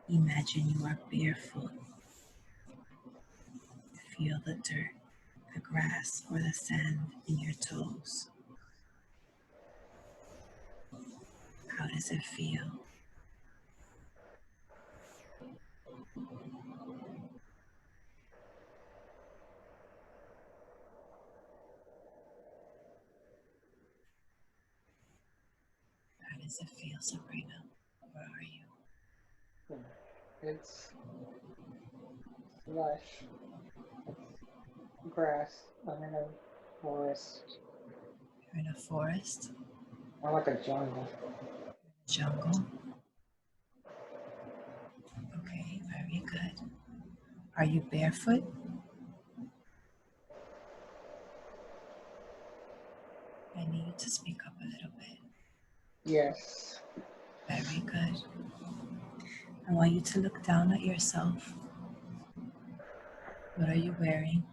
Imagine you are barefoot. Feel the dirt, the grass, or the sand in your toes. How does it feel? How does it feel, Sabrina? Where are you? It's lush. It's grass. I'm in a forest. You're in a forest, More like a jungle. jungle. Okay, very good. Are you barefoot? I need you to speak up a little bit. Yes. Very good. I want you to look down at yourself. What are you wearing?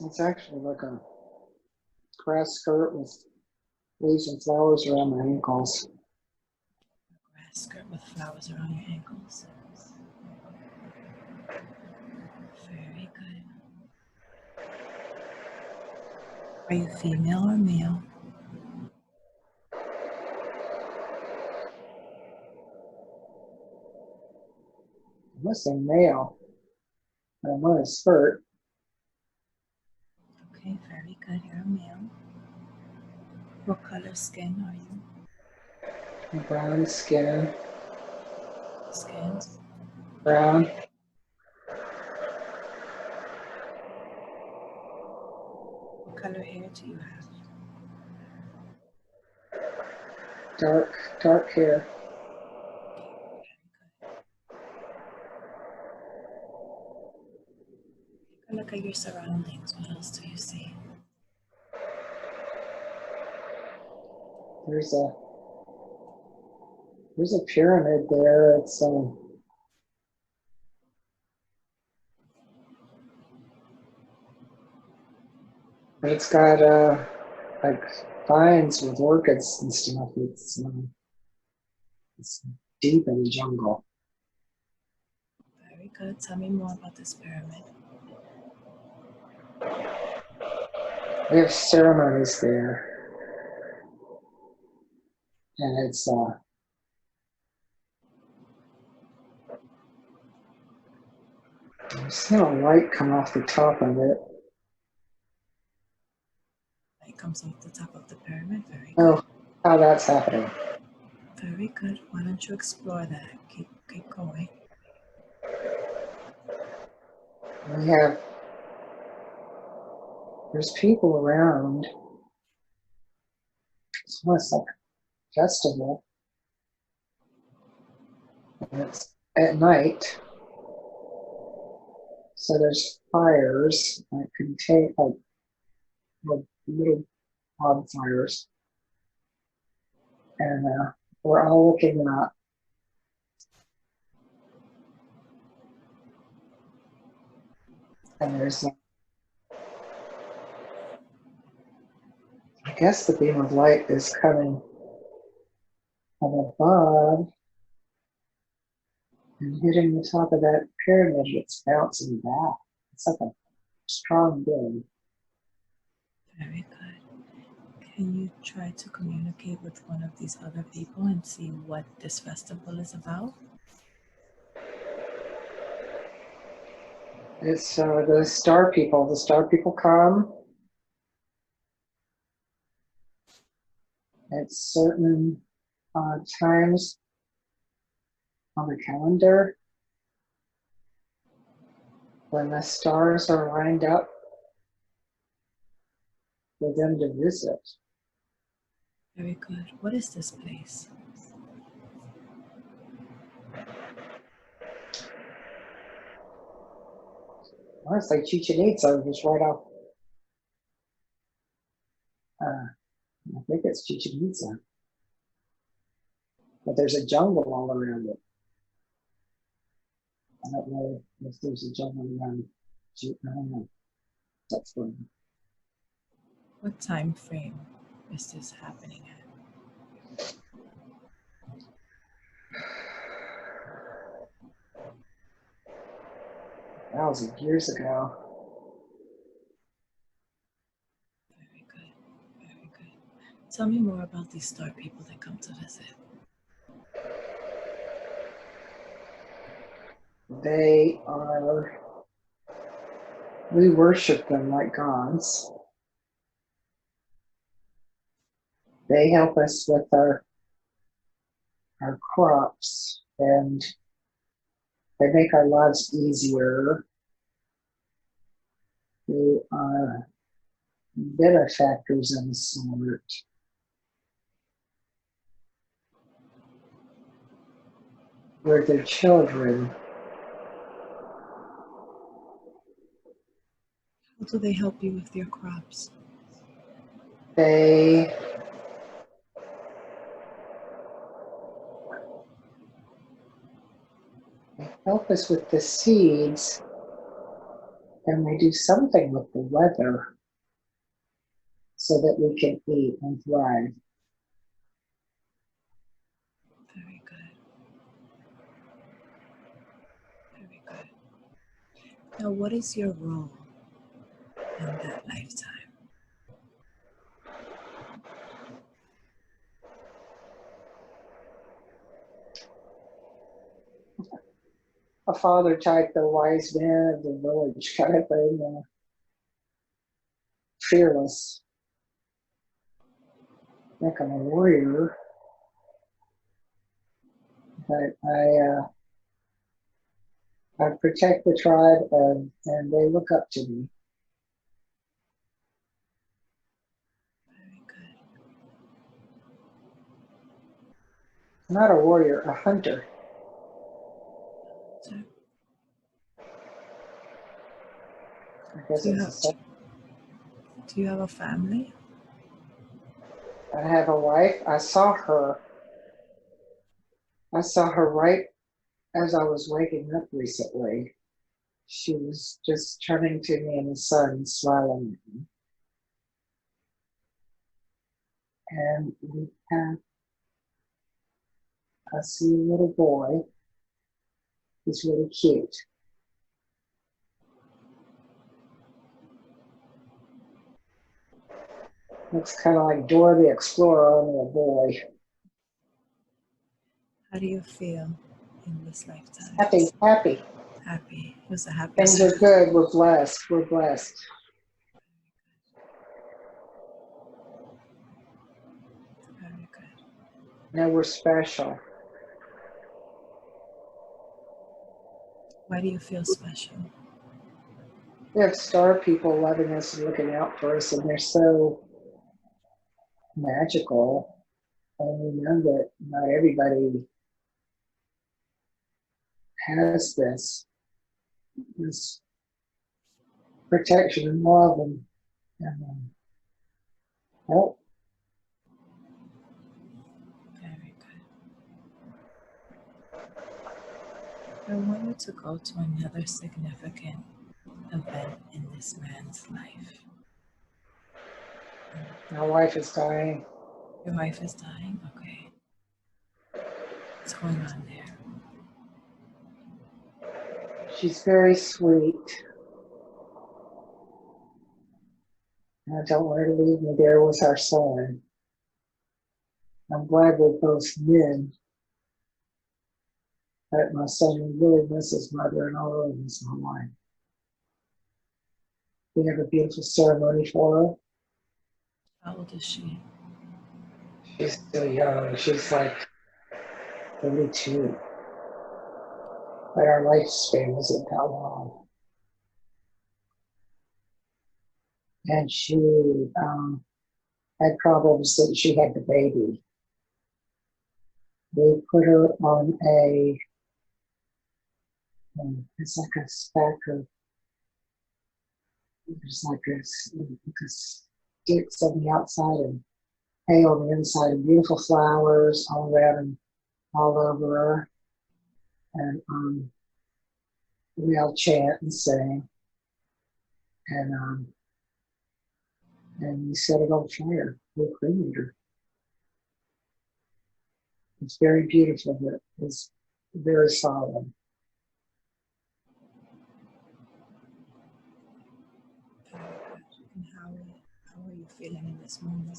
It's actually like a grass skirt with leaves and flowers around my ankles. A grass skirt with flowers around your ankles. Very good. Are you female or male? I must say male. I'm wearing a skirt. Okay, very good. You're a male. What color skin are you? Brown skin. Skin. Brown. What color hair do you have? Dark hair. Take a look at your surroundings. What else do you see? There's a pyramid there. It's got like vines with orchids and stuff. It's deep in the jungle. Very good. Tell me more about this pyramid. We have ceremonies there, and there's no light come off the top of it. It comes off the top of the pyramid. Very Oh, good. how that's happening. Very good. Why don't you explore that? Keep going. There's people around. It's almost like a festival. And it's at night. So there's fires that can take like little bonfires. And we're all looking up. And I guess the beam of light is coming from above and hitting the top of that pyramid. It's bouncing back. It's like a strong beam. Very good. Can you try to communicate with one of these other people and see what this festival is about? It's the star people. The star people come at certain times on the calendar when the stars are lined up for them to visit. Very good. What is this place? Well, it's like Chichen Itza, just right off. I think it's Chichen Itza. But there's a jungle all around it. I don't know if there's a jungle around. I don't know. That's fun. What time frame is this happening at? That was years ago. Very good. Very good. Tell me more about these star people that come to visit. They are, we worship them like gods. They help us with our crops, and they make our lives easier. They are benefactors of a sort. We're their children. How do they help you with your crops? They help us with the seeds, and they do something with the weather so that we can eat and thrive. Very good. Very good. Now, what is your role in that lifetime? A father type, the wise man of the village kind of thing, fearless. Like I'm a warrior, but I protect the tribe, and they look up to me. Very good. I'm not a warrior, a hunter. So, I guess do you have a family? I have a wife. I saw her. I saw her right as I was waking up recently. She was just turning to me in the sun, smiling at me. And we have a sweet little boy. He's really cute. Looks kind of like Dora the Explorer, only a boy. How do you feel in this lifetime? Happy, happy. Happy. It was the Things happiest. are good. We're blessed. We're blessed. Very good. Now we're special. Why do you feel special? We have star people loving us and looking out for us, and they're so magical. And we know that not everybody has this protection and love and help. Very good. I want you to go to another significant event in this man's life. My wife is dying. Your wife is dying? Okay. What's going on there? She's very sweet. And I don't want her to leave me there with our son. I'm glad we're both men, but my son really misses his mother and all of his whole life. We have a beautiful ceremony for her. How old is she? She's still young. She's like 32. But our lifespan isn't that long. And she had problems since she had the baby. They put her on it's like a speck of, there's like a sticks on the outside and hay on the inside, and beautiful flowers all around and all over her. And we all chant and sing. And we set it on fire. We cremated her. It's very beautiful, but it's very solemn. Very good. And how are you feeling in this moment?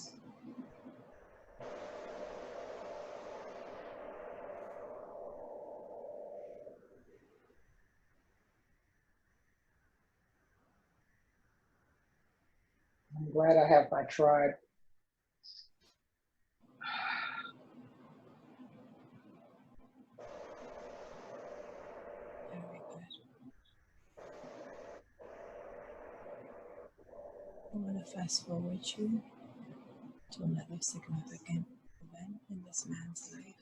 I'm glad I have my tribe. Very good. I want to fast forward you to another significant event in this man's life.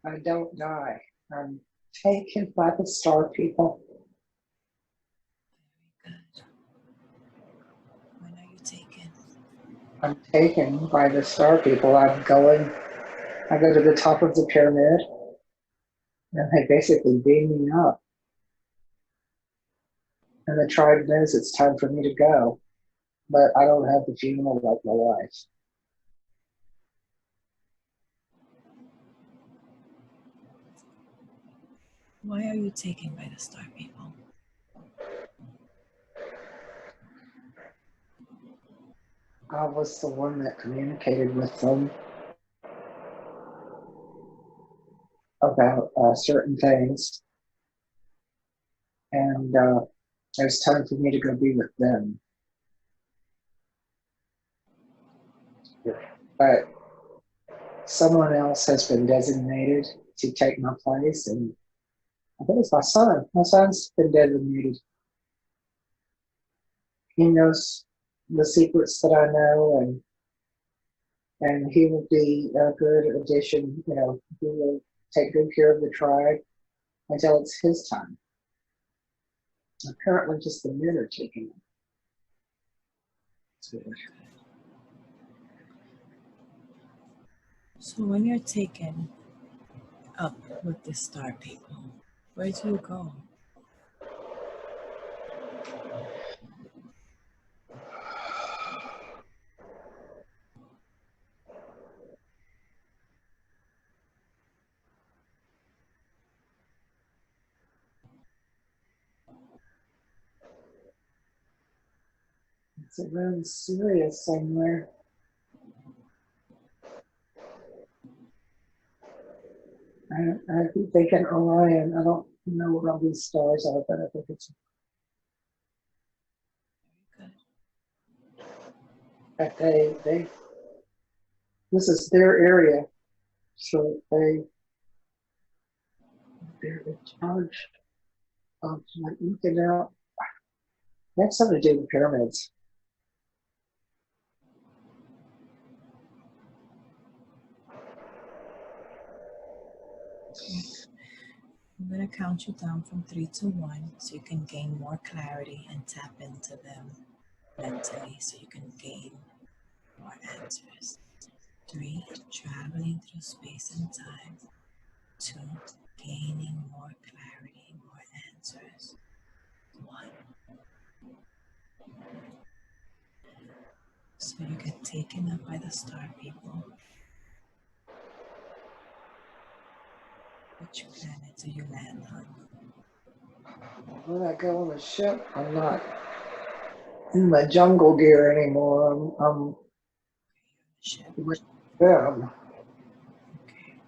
I don't die. I'm taken by the star people. Very good. When are you taken? I'm taken by the star people. I go to the top of the pyramid, and they basically beam me up. And the tribe knows it's time for me to go, but I don't have the funeral like my wife. Why are you taken by the star people? I was the one that communicated with them about certain things, and it was time for me to go be with them. But someone else has been designated to take my place, and I think it's my son. My son's been designated. He knows the secrets that I know, and he will be a good addition. You know, he will take good care of the tribe until it's his time. Apparently, just the men are taking him. So when you're taken up with the star people, where do you go? It's around Syria somewhere. I keep thinking Orion. I don't know what all these stars are, but I think it's. Very But they this is their area, so they're in charge of like looking out. They have something to do with pyramids. good. I'm going to count you down from 3 to 1 so you can gain more clarity and tap into them mentally so you can gain more answers. 3, traveling through space and time. 2, gaining more clarity, more answers. 1. So you get taken up by the star people. Which planet do you land on? When I go on the ship, I'm not in my jungle gear anymore. I'm Ship. with them. Okay.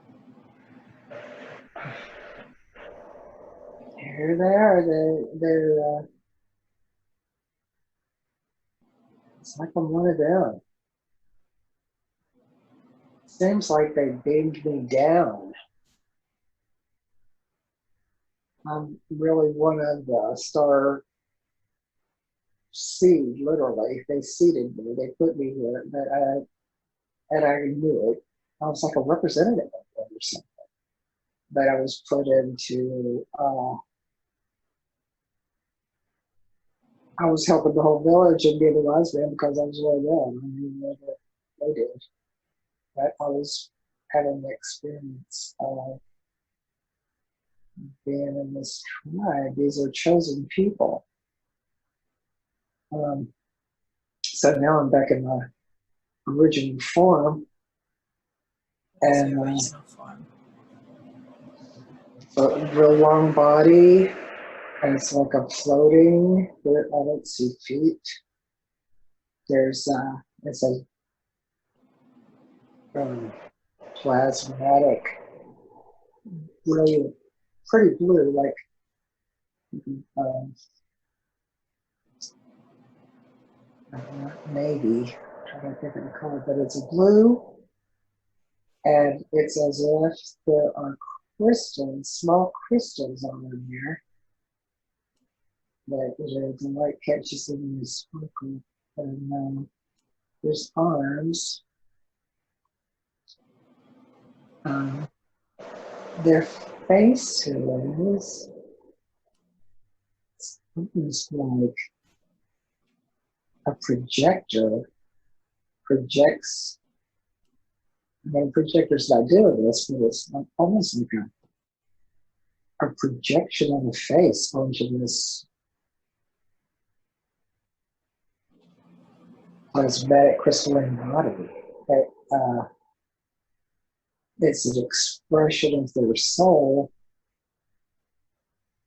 Here they are. They're it's like I'm one of them. Seems like they beamed me down. I'm really one of the star seed, literally. They seeded me. They put me here, and I knew it. I was like a representative of them or something. But I was put into. I was helping the whole village and be the wise man because I was one of them. I knew what they did. But I was having the experience. being in this tribe. These are chosen people. So now I'm back in my original form, What's the and original form? a real long body, and it's like I'm floating. I don't see feet. There's it's a plasmatic, brilliant, pretty blue, like um, navy. I don't think I call it, but it's a blue, and it's as if there are crystals, small crystals on there. That the light catches them in the sparkle, and there's arms. Um, their faces almost like a projector projects. I mean, projector's not doing this, but it's like, almost like a projection of the face onto this plasmatic crystalline body. It, it's an expression of their soul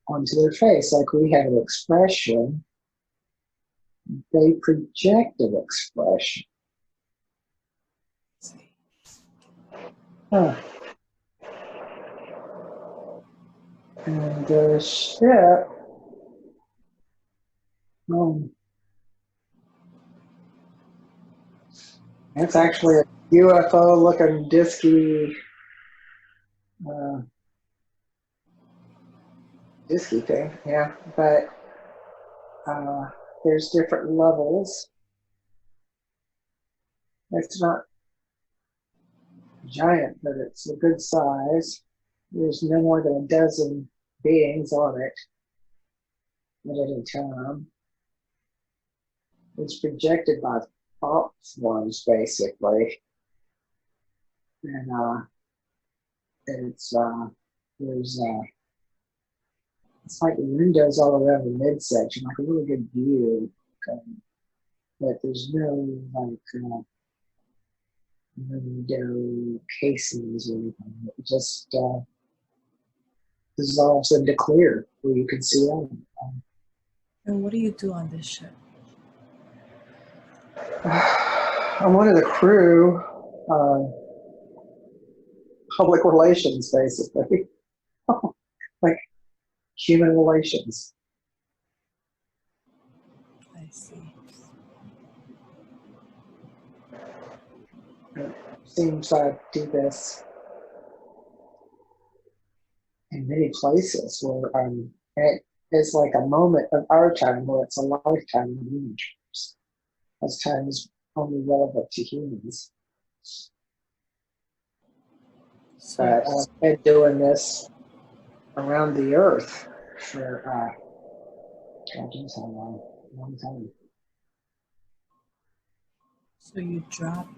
onto their face. Like we have an expression, they project an expression. Huh. And the ship, it's actually a UFO looking uh, disky thing, yeah. But there's different levels. It's not giant, but it's a good size. There's no more than a dozen beings on it at any time. It's projected by thought forms, basically, and it's there's it's like windows all around the midsection, like a really good view. But there's no like window casings or anything. It just dissolves into clear where you can see out. And what do you do on this ship? I'm one of the crew, public relations, basically, like human relations. I see. It seems I do this in many places where it is like a moment of our time where it's a lifetime of human terms, as time is only relevant to humans. So, But I've been doing this around the earth for God knows how long time. so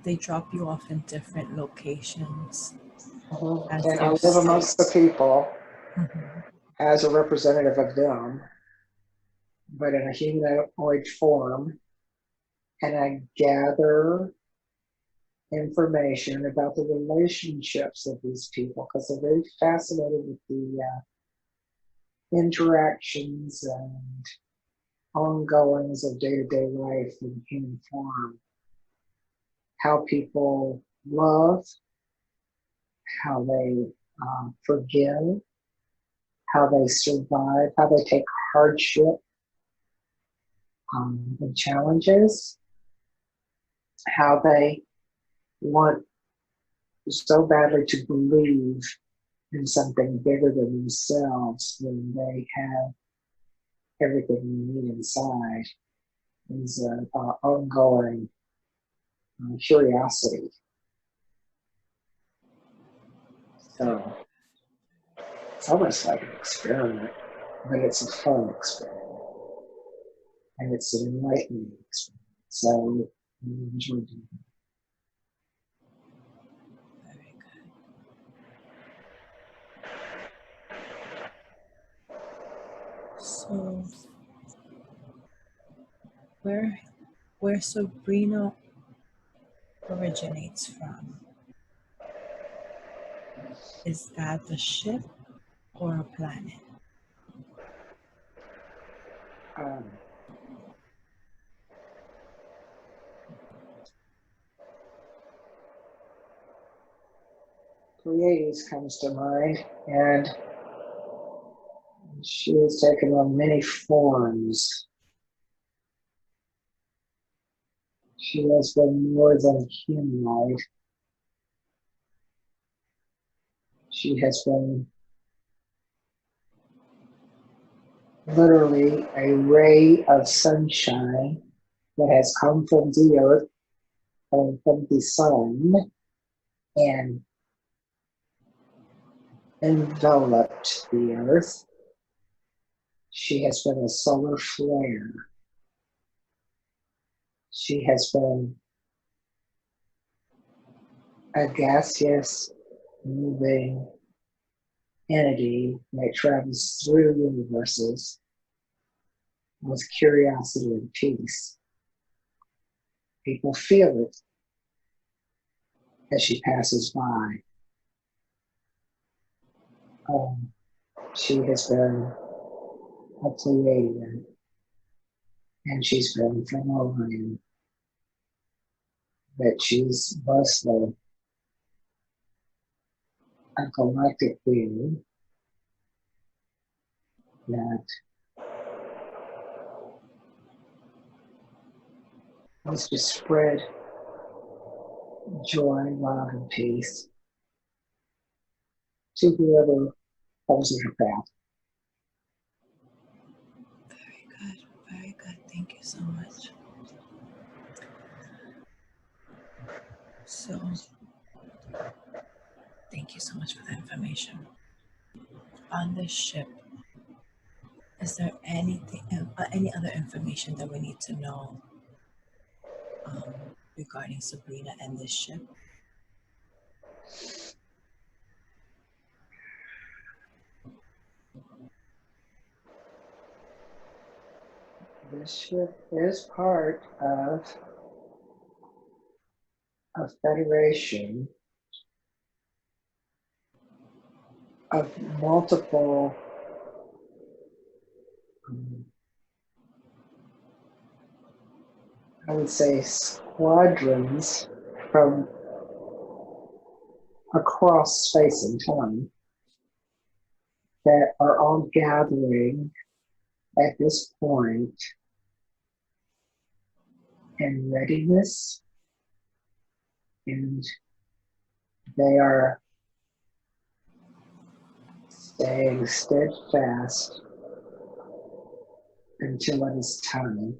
they drop you off in different locations as And I their live amongst the people Mm-hmm. as a representative of them, but in a humanoid form, and I gather information about the relationships of these people because they're very fascinated with the interactions and ongoings of day-to-day life in human form. How people love, how they forgive, how they survive, how they take hardship and challenges, how they want so badly to believe in something bigger than themselves when they have everything they need inside. Is an ongoing curiosity. So it's almost like an experiment, but it's a fun experiment. And it's an enlightening experiment. So I enjoy doing it. Very good. So where Sabrina originates from, is that the ship or a planet? Um, Pleiades comes to mind, and she has taken on many forms. She has been more than humanoid. She has been literally a ray of sunshine that has come from the earth and from the sun and enveloped the earth. She has been a solar flare. She has been a gaseous moving entity that travels through universes with curiosity and peace. People feel it as she passes by. She has been a Pleiadian, and she's been from Orion, that she's mostly a galactic being that wants to spread joy, love, and peace to whoever comes in her path. Very good, very good. Thank you so much. So, thank you so much for that information. On this ship, is there anything, any other information that we need to know regarding Sabrina and this ship? This ship is part of a federation of multiple I would say squadrons from across space and time that are all gathering at this point in readiness, and they are staying steadfast until it is time.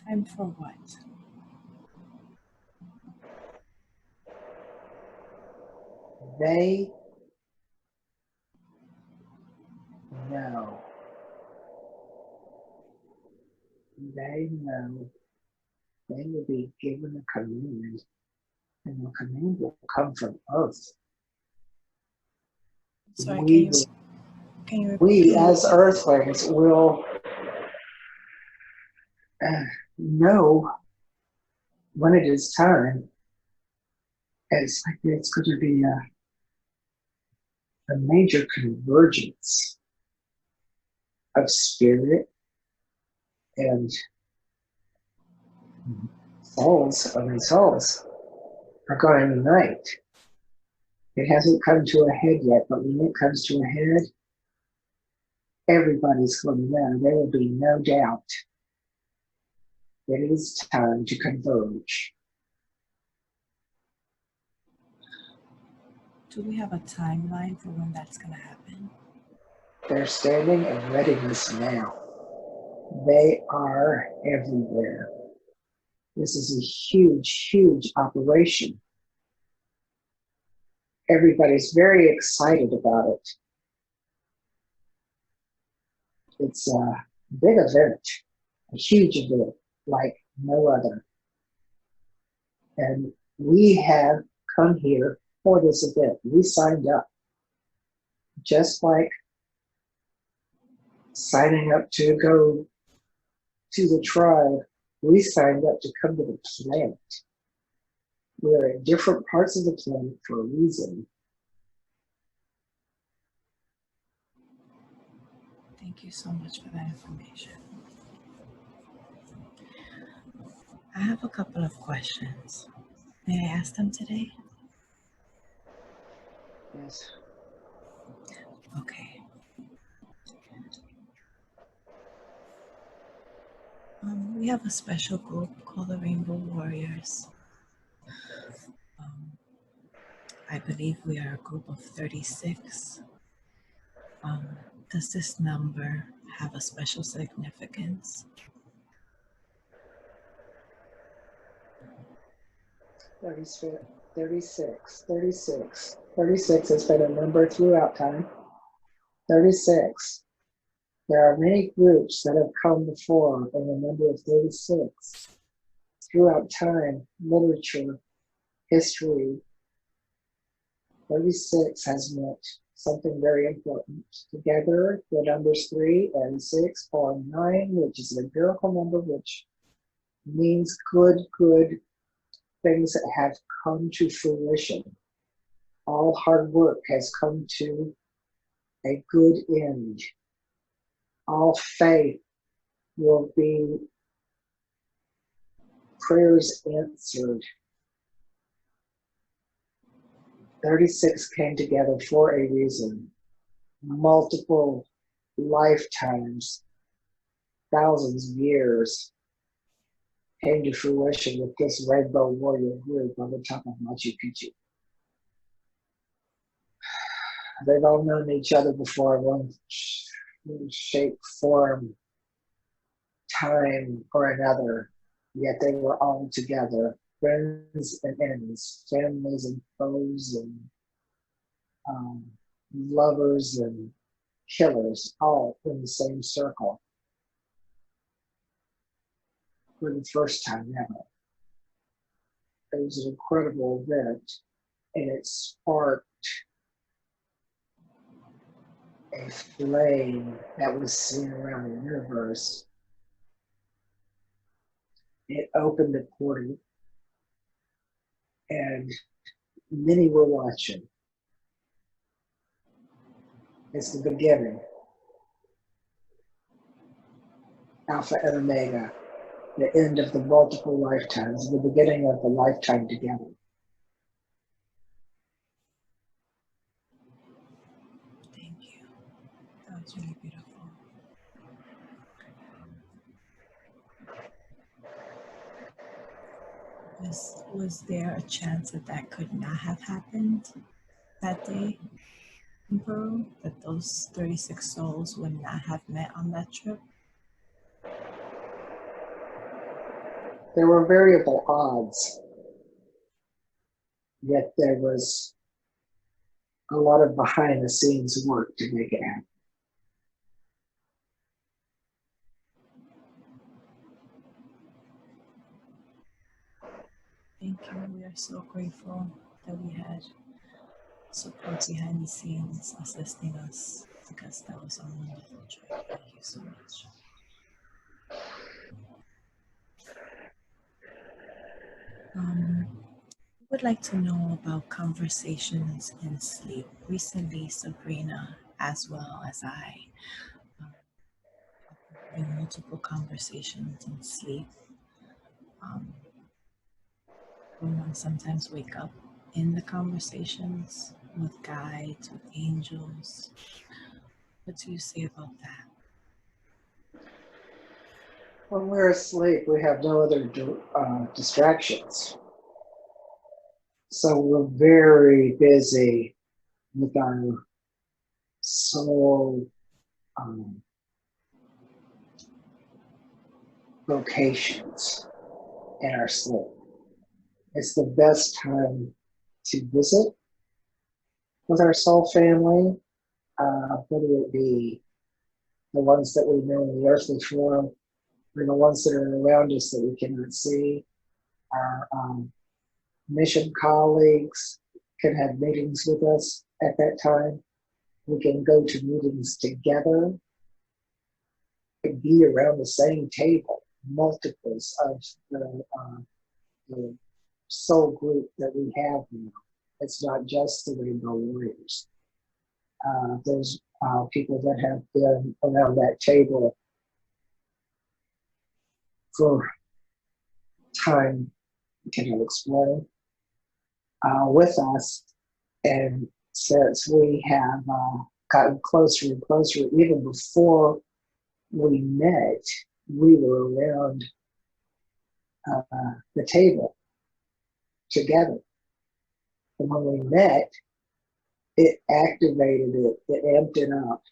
Time for what? They know. They know they will be given a command, and the command will come from Earth. Sorry, We, can you we repeat? as Earthlings will know when it is time. It's like it's going to be a major convergence of spirit and souls. I mean, souls are going to unite. It hasn't come to a head yet, but when it comes to a head, everybody's going to know. There will be no doubt that it is time to converge. Do we have a timeline for when that's going to happen? They're standing in readiness now. They are everywhere. This is a huge, huge operation. Everybody's very excited about it. It's a big event, a huge event like no other. And we have come here for this event. We signed up, just like signing up to go to the tribe. We signed up to come to the planet. We're in different parts of the planet for a reason. Thank you so much for that information. I have a couple of questions. May I ask them today? Yes. Okay. We have a special group called the Rainbow Warriors. Um, I believe we are a group of 36. Does this number have a special significance? 36, 36 has been a number throughout time. 36. There are many groups that have come before in the number of 36. Throughout time, literature, history, 36 has meant something very important. Together, the numbers 3 and 6 form 9, which is an empirical number, which means good things that have come to fruition. All hard work has come to a good end. All faith will be prayers answered. 36 came together for a reason. Multiple lifetimes, thousands of years came to fruition with this Rainbow Warrior group on the top of Machu Picchu. They've all known each other before, one shape, form, time, or another, yet they were all together, friends and enemies, families and foes, and lovers and killers, all in the same circle for the first time ever. It was an incredible event, and it sparked a flame that was seen around the universe. It opened the portal, and many were watching. It's the beginning. Alpha and Omega, the end of the multiple lifetimes, the beginning of the lifetime together. Thank you. That was really beautiful. Was there a chance that that could not have happened that day in Peru? That those 36 souls would not have met on that trip? There were variable odds, yet there was a lot of behind the scenes work to make it happen. Thank you. We are so grateful that we had support behind the scenes assisting us, because that was a wonderful trip. Thank you so much. Would like to know about conversations in sleep. Recently, Sabrina, as well as I, having multiple conversations in sleep. Women sometimes wake up in the conversations with guides, with angels. What do you say about that? When we're asleep, we have no other distractions. So we're very busy with our soul vocations in our sleep. It's the best time to visit with our soul family, whether it be the ones that we know in the earthly form or the ones that are around us that we cannot see. Our mission colleagues can have meetings with us at that time. We can go to meetings together and be around the same table, multiples of the soul group that we have now. It's not just the Rainbow Warriors. There's people that have been around that table for time, can I explain, with us. And since we have gotten closer and closer, even before we met, we were around the table together. And when we met, it activated it, it amped it up.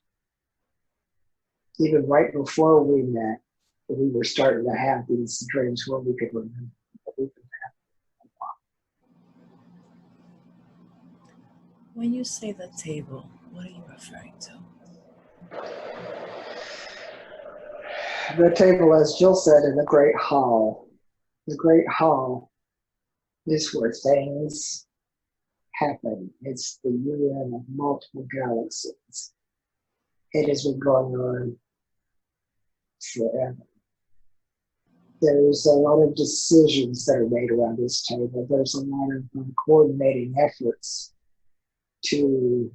Even right before we met, we were starting to have these dreams where we could remember what we've been having. When you say the table, what are you referring to? The table, as Jill said, in the Great Hall. The Great Hall is where things happen. It's the UN of multiple galaxies. It has been going on forever. There's a lot of decisions that are made around this table. There's a lot of coordinating efforts to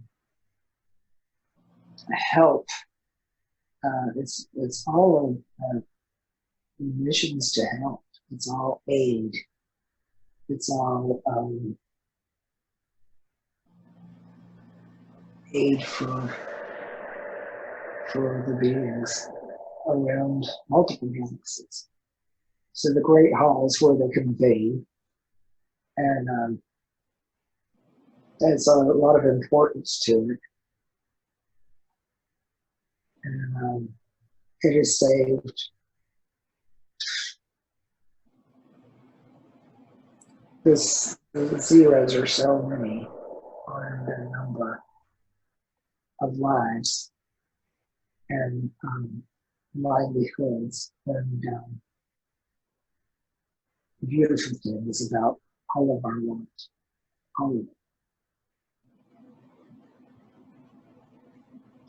help. It's all missions to help. It's all aid. It's all aid for the beings around multiple galaxies. So the Great Hall is where they convene, and there's a lot of importance to it. And it has saved this. The zeros are so many on the number of lives and livelihoods, and beautiful things about all of our lives. All of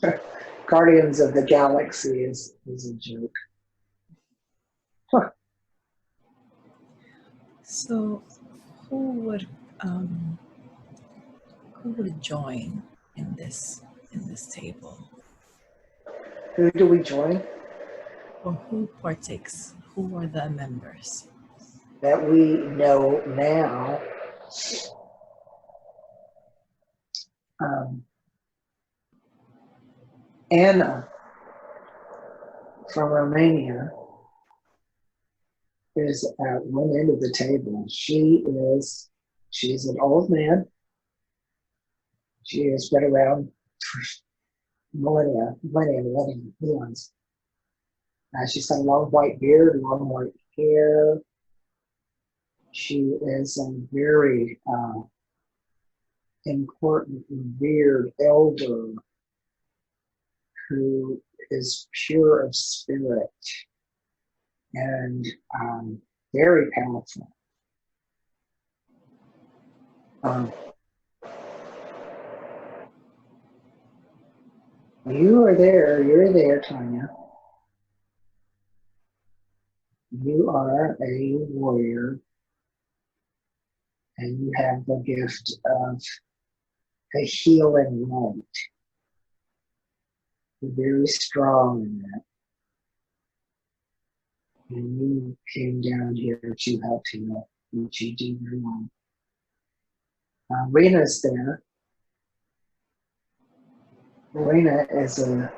it. Guardians of the Galaxy is a joke. Huh. So, who would join in this table? Who do we join? Or who partakes? Who are the members? That we know now. Anna from Romania is at one end of the table. She's an old man. She has been around for millennia, eons. She's got a long white beard, long white hair. She is a very important, revered elder who is pure of spirit and very powerful. You're there, Tania. You are a warrior, and you have the gift of a healing light. You're very strong in that. And you came down here to help heal, which you do very well. Rena's there. Rena is a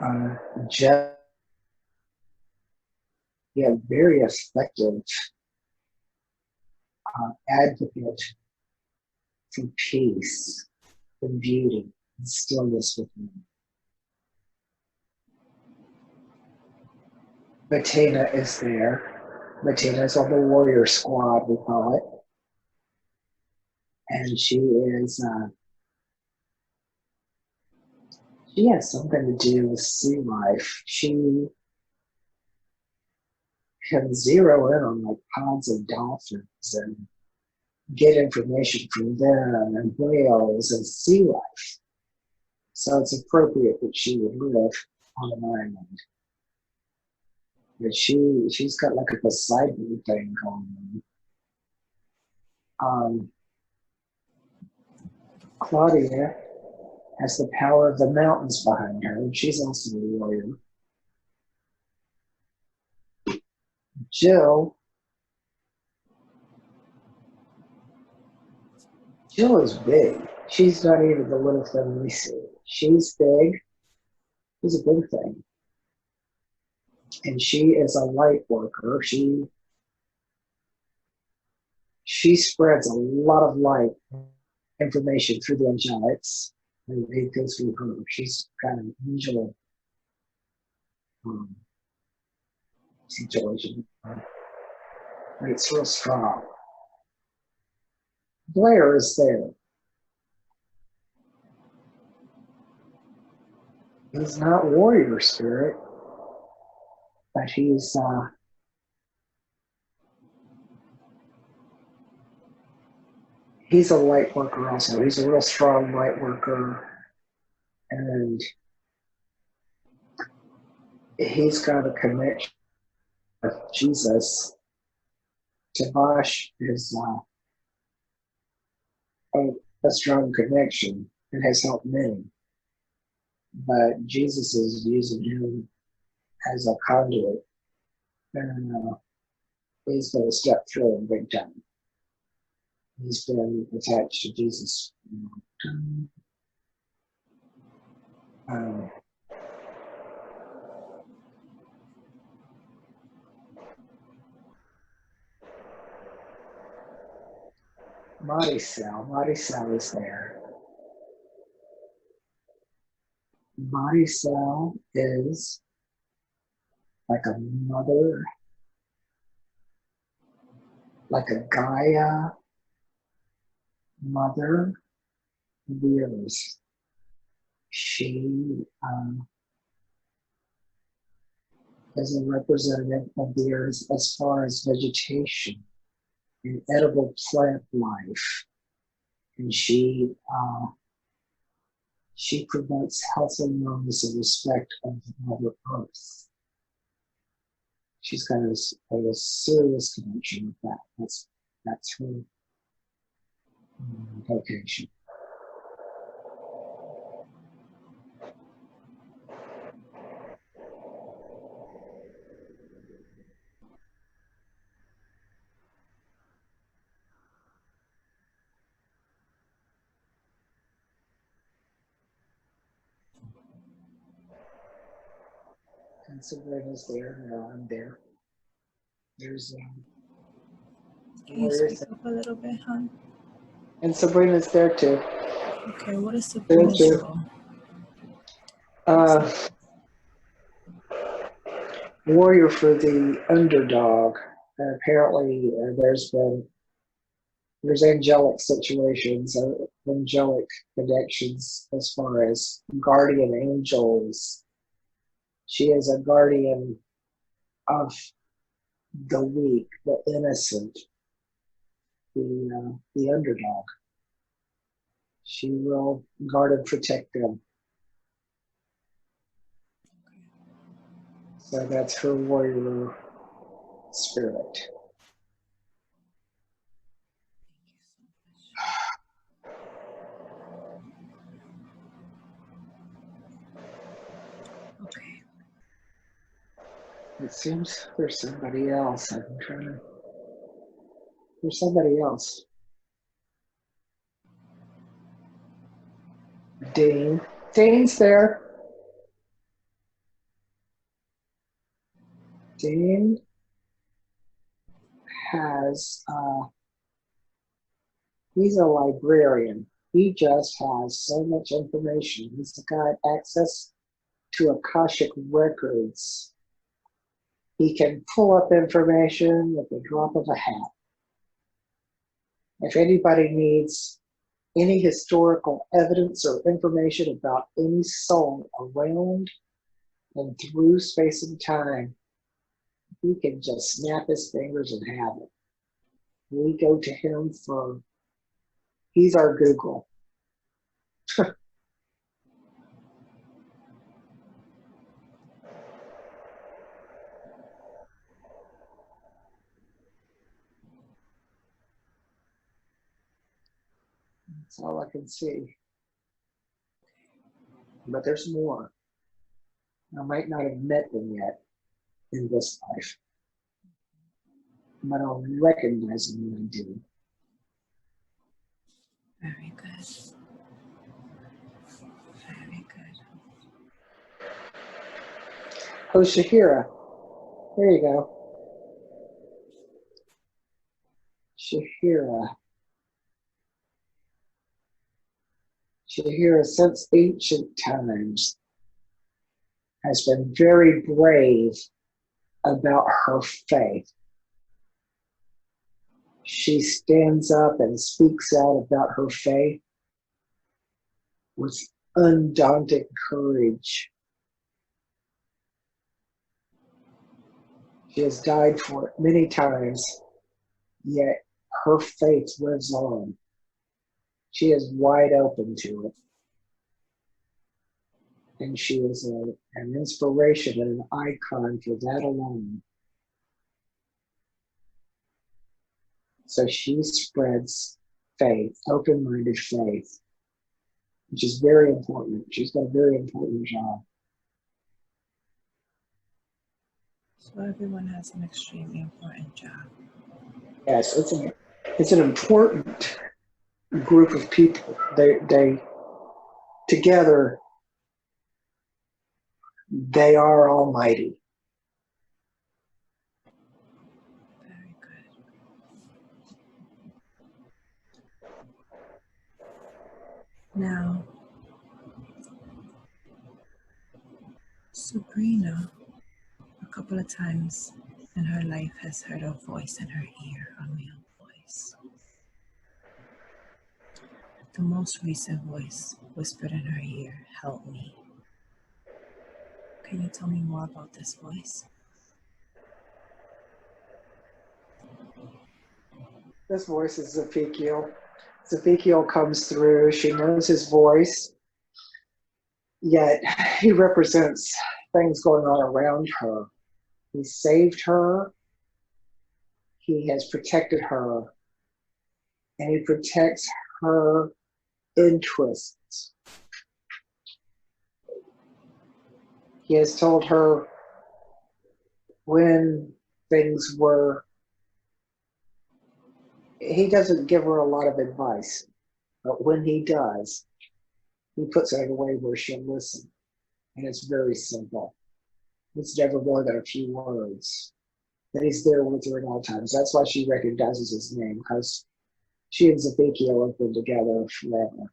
very effective advocate for peace and beauty and stillness within. Bettina is there. Bettina is on the warrior squad, we call it. And she has something to do with sea life. She can zero in on like pods of dolphins and get information from them and whales and sea life. So it's appropriate that she would live on an island. But she's got like a Poseidon thing going on. Claudia has the power of the mountains behind her, and she's also a warrior. Jill is big. She's not even the little thing we see. She's big. She's a big thing. And she is a light worker. She spreads a lot of light information through the angelics. And it goes through her. She's kind of unusual situation. But it's real strong. Blair is there. He's not warrior spirit, but he's a light worker also. He's a real strong light worker, and he's got a connection with Jesus. Tavash is a strong connection and has helped many, but Jesus is using him as a conduit, and he's going to step through him big time. He's been attached to Jesus. Maricel is there. Maricel is like a mother, like a Gaia mother of the earth. She is a representative of the earth as far as vegetation and edible plant life. And she promotes health and wellness and respect of Mother Earth. She's got a serious connection with that. That's her vocation. And Sabrina's there. No, I'm there. There's Can you speak up a little bit, hon? And Sabrina's there too. Okay, what is Sabrina's role? Warrior for the underdog. Apparently, there's angelic situations, angelic connections as far as guardian angels. She is a guardian of the weak, the innocent, the underdog. She will guard and protect them. So that's her warrior spirit. Okay. It seems there's somebody else. There's somebody else. Dane's there. Dane has, he's a librarian. He just has so much information. He's got access to Akashic records. He can pull up information with the drop of a hat. If anybody needs any historical evidence or information about any soul around and through space and time, he can just snap his fingers and have it. We go to him for, he's our Google. That's all I can see. But there's more. I might not have met them yet in this life, but I'll recognize them when I do. Very good. Very good. Oh, Shahira. There you go. Shahira. Shahira, since ancient times, has been very brave about her faith. She stands up and speaks out about her faith with undaunted courage. She has died for it many times, yet her faith lives on. She is wide open to it. And she is an inspiration and an icon for that alone. So she spreads faith, open-minded faith, which is very important. She's got a very important job. So everyone has an extremely important job. Yes, it's an important group of people. They together, they are almighty. Very good. Now, Sabrina, a couple of times in her life, has heard a voice in her ear, a male voice. The most recent voice whispered in her ear, "Help me." Can you tell me more about this voice? This voice is Ezekiel. Ezekiel comes through. She knows his voice, yet he represents things going on around her. He saved her. He has protected her. And he protects her interests. He has told her when things were, he doesn't give her a lot of advice, but when he does, he puts it in a way where she'll listen. And it's very simple. It's never more than a few words. That he's there with her at all times. That's why she recognizes his name, because she and Ezekiel have been together forever.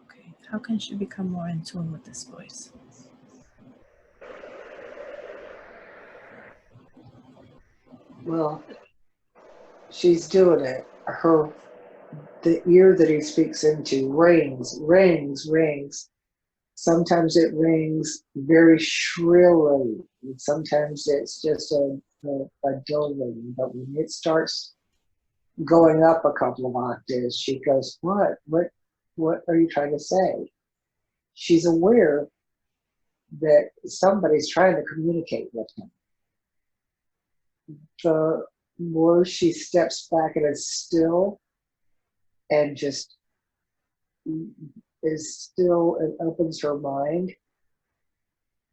Okay, how can she become more in tune with this voice? Well, she's doing it. The ear that he speaks into rings, rings, rings. Sometimes it rings very shrilly, and sometimes it's just a dull ring. But when it starts going up a couple of octaves, she goes, what are you trying to say? She's aware that somebody's trying to communicate with him. The more she steps back and is still and just is still and opens her mind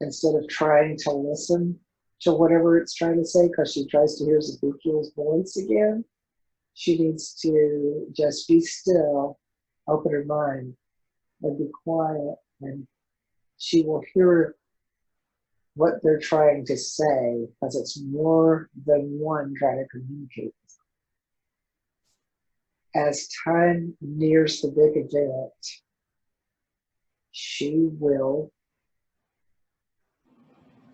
instead of trying to listen to whatever it's trying to say, because she tries to hear Ezekiel's voice again. She needs to just be still, open her mind, and be quiet, and she will hear what they're trying to say, because it's more than one trying to communicate. As time nears the big event, she will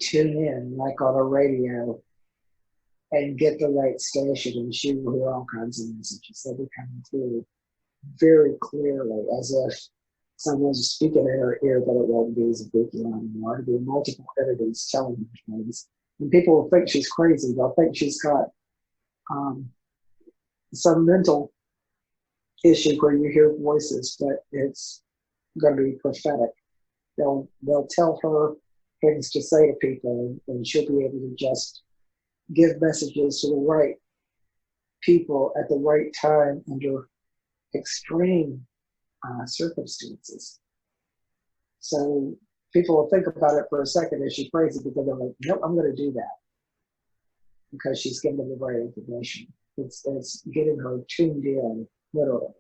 tune in like on a radio and get the right station, and she will hear all kinds of messages that are coming through very clearly, as if someone's speaking in her ear, but it won't be Ezekiel anymore. It'll be multiple entities telling her things, And people will think she's crazy. They'll think she's got um, some mental issue where you hear voices, but it's going to be prophetic. They'll tell her things to say to people, and she'll be able to just give messages to the right people at the right time under extreme circumstances. So people will think about it for a second, is she crazy? Because they're like, nope, I'm going to do that because she's giving them the right information. It's getting her tuned in, literally,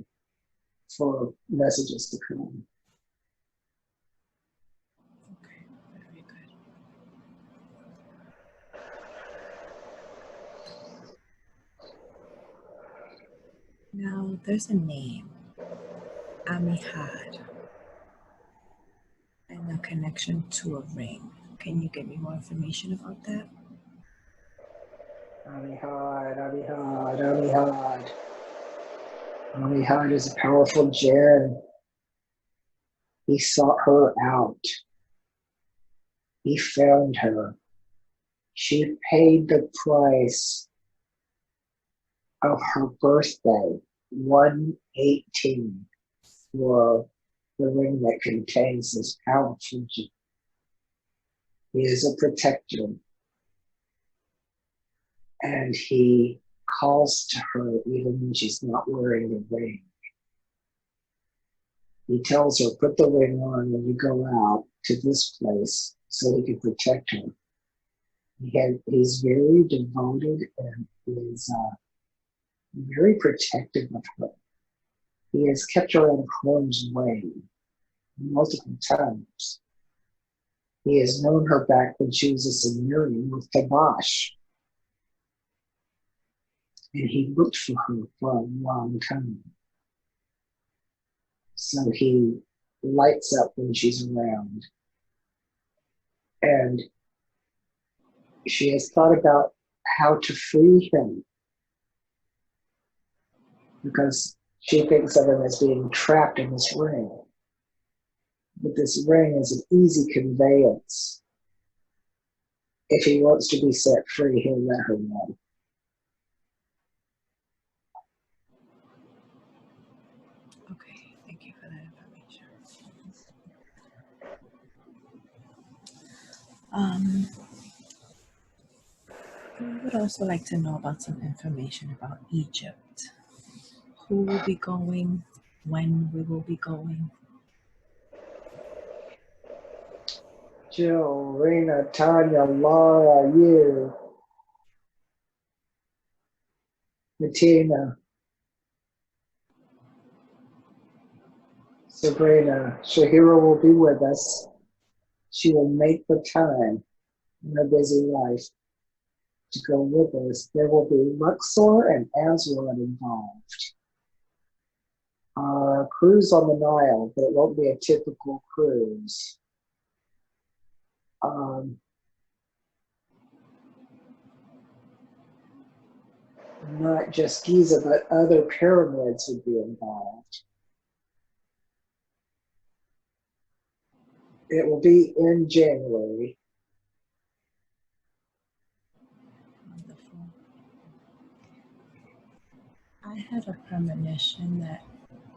for messages to come. Okay, very good. Now, there's a name, Amihad, and a connection to a ring. Can you give me more information about that? Amihad, Amihad, Amihad. Amihad is a powerful jinn. He sought her out. He found her. She paid the price of her birthday, 118, for the ring that contains this powerful jinn. He is a protector, and he calls to her even when she's not wearing the ring. He tells her, put the ring on when you go out to this place so he can protect her. He's very devoted and is very protective of her. He has kept her out of harm's way multiple times. He has known her back when she was a Sumerian with Tabash. And he looked for her for a long time. So he lights up when she's around. And she has thought about how to free him because she thinks of him as being trapped in this ring. But this ring is an easy conveyance. If he wants to be set free, he'll let her know. Okay, thank you for that information. We would also like to know about some information about Egypt. Who will be going, when we will be going. Jill, Rena, Tanya, Laura, you, Matina, Sabrina, Shahira will be with us. She will make the time in her busy life to go with us. There will be Luxor and Aswan involved. Cruise on the Nile, but it won't be a typical cruise. Not just Giza, but other pyramids would be involved. It will be in January. Wonderful. I had a premonition that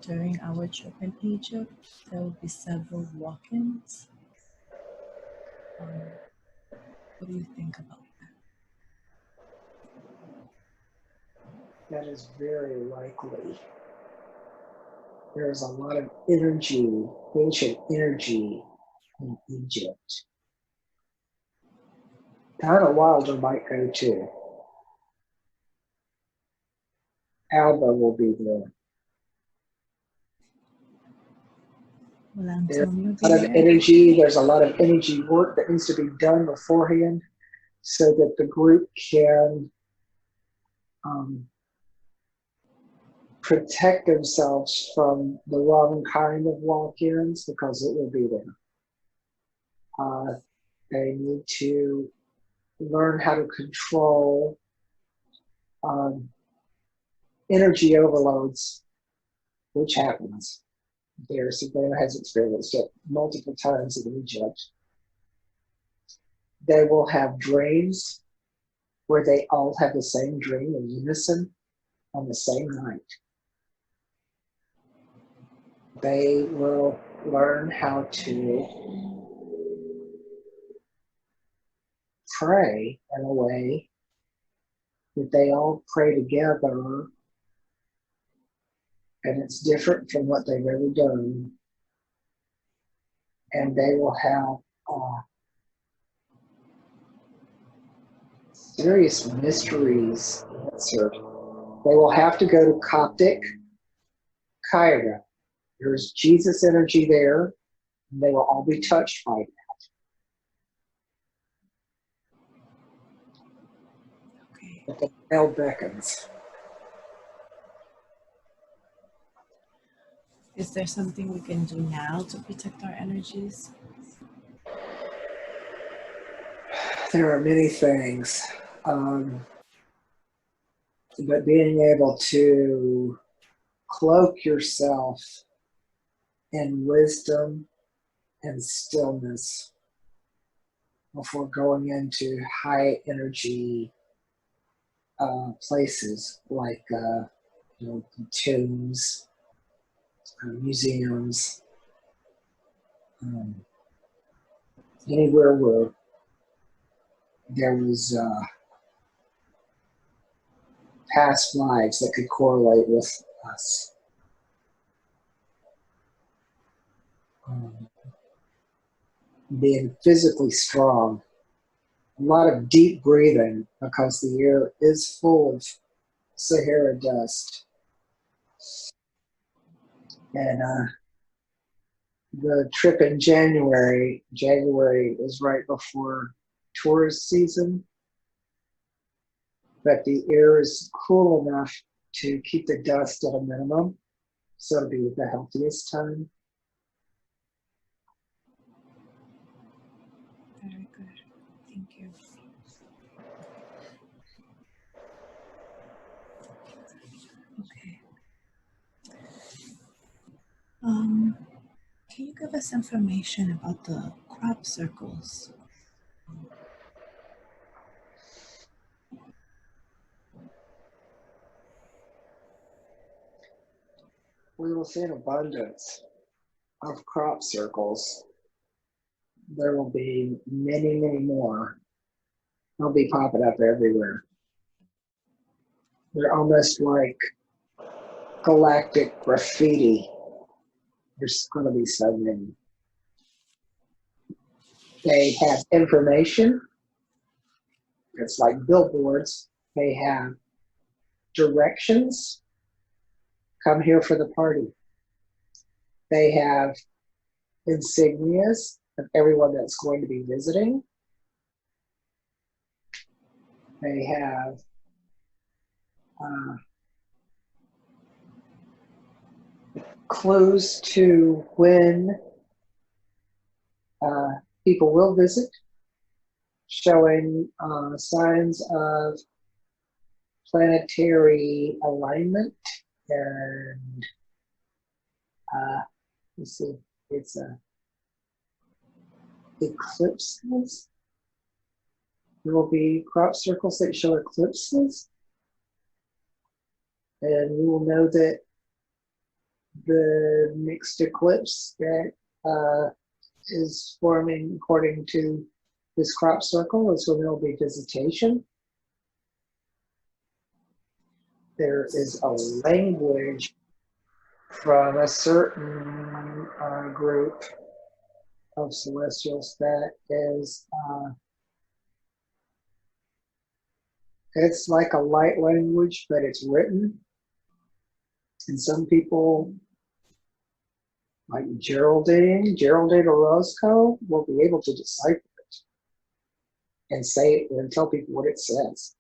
during our trip in Egypt, there will be several walk-ins. What do you think about that? That is very likely. There's a lot of energy, ancient energy in Egypt. Donna Wilder might go too. Alba will be there. Will There's Antonio a be lot of there? energy. There's a lot of energy work that needs to be done beforehand so that the group can protect themselves from the wrong kind of walk-ins because it will be there. They need to learn how to control energy overloads, which happens there. Sabrina has experienced it multiple times in Egypt. They will have dreams where they all have the same dream in unison on the same night. They will learn how to pray in a way that they all pray together, and it's different from what they've ever done. And they will have serious mysteries answered. They will have to go to Coptic Cairo. There's Jesus energy there, and they will all be touched by it. Okay. But the bell beckons. Is there something we can do now to protect our energies? There are many things, but being able to cloak yourself in wisdom and stillness before going into high energy places like tombs, museums, anywhere where there was past lives that could correlate with us. Being physically strong, a lot of deep breathing because the air is full of Sahara dust. And the trip in January is right before tourist season, but the air is cool enough to keep the dust at a minimum, so it'll be the healthiest time. Very good. Thank you. Okay. Can you give us information about the crop circles? We will see an abundance of crop circles. There will be many, many more. They'll be popping up everywhere. They're almost like galactic graffiti. There's going to be so many. They have information. It's like billboards. They have directions. Come here for the party. They have insignias of everyone that's going to be visiting. They have clues to when people will visit, showing signs of planetary alignment and let's see, it's eclipses. There will be crop circles that show eclipses, and you will know that the mixed eclipse that is forming according to this crop circle is when there will be visitation. There is a language from a certain group of celestials that is it's like a light language, but it's written. And some people, like Geraldine Orozco, will be able to decipher it and say it and tell people what it says.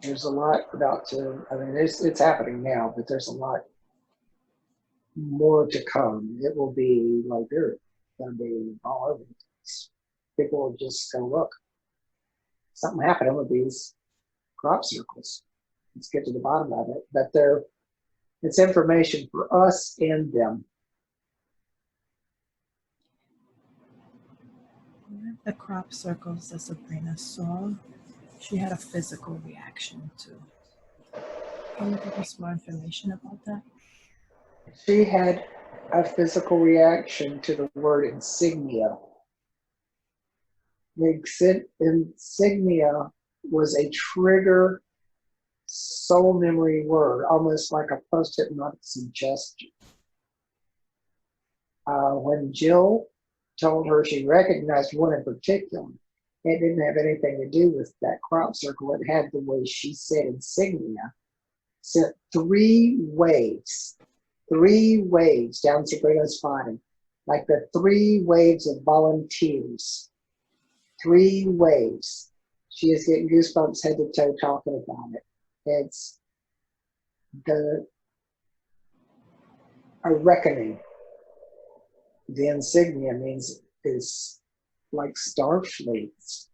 There's a lot about to, I mean, it's happening now, but there's a lot more to come. It will be like they're going to be all over the place. People will just go, look, something happened with these crop circles. Let's get to the bottom of it. But it's information for us and them. The crop circles that Sabrina saw, she had a physical reaction to. Can you give us more information about that? She had a physical reaction to the word insignia. The insignia was a trigger soul memory word, almost like a post-it note suggestion. When Jill told her she recognized one in particular, it didn't have anything to do with that crop circle. It had the way she said insignia, sent three waves down Sabrina's body, like the three waves of volunteers. 3 waves. She is getting goosebumps head to toe talking about it. It's a reckoning. The insignia means is like Starfleets.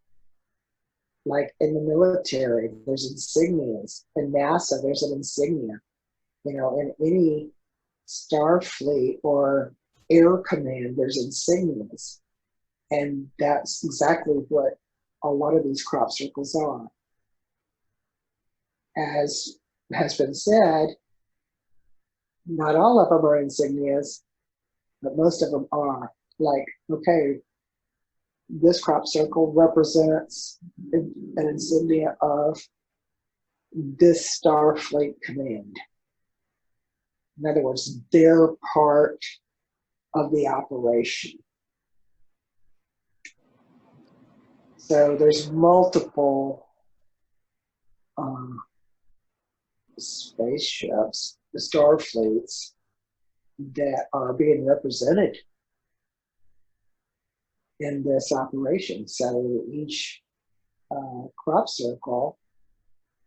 Like in the military, there's insignias. In NASA, there's an insignia. In any Starfleet or Air Command, there's insignias. And that's exactly what a lot of these crop circles are. As has been said, not all of them are insignias, but most of them are. Like, okay, this crop circle represents an insignia of this Starfleet command. In other words, they're part of the operation. So there's multiple spaceships, the Starfleets, that are being represented in this operation. So each crop circle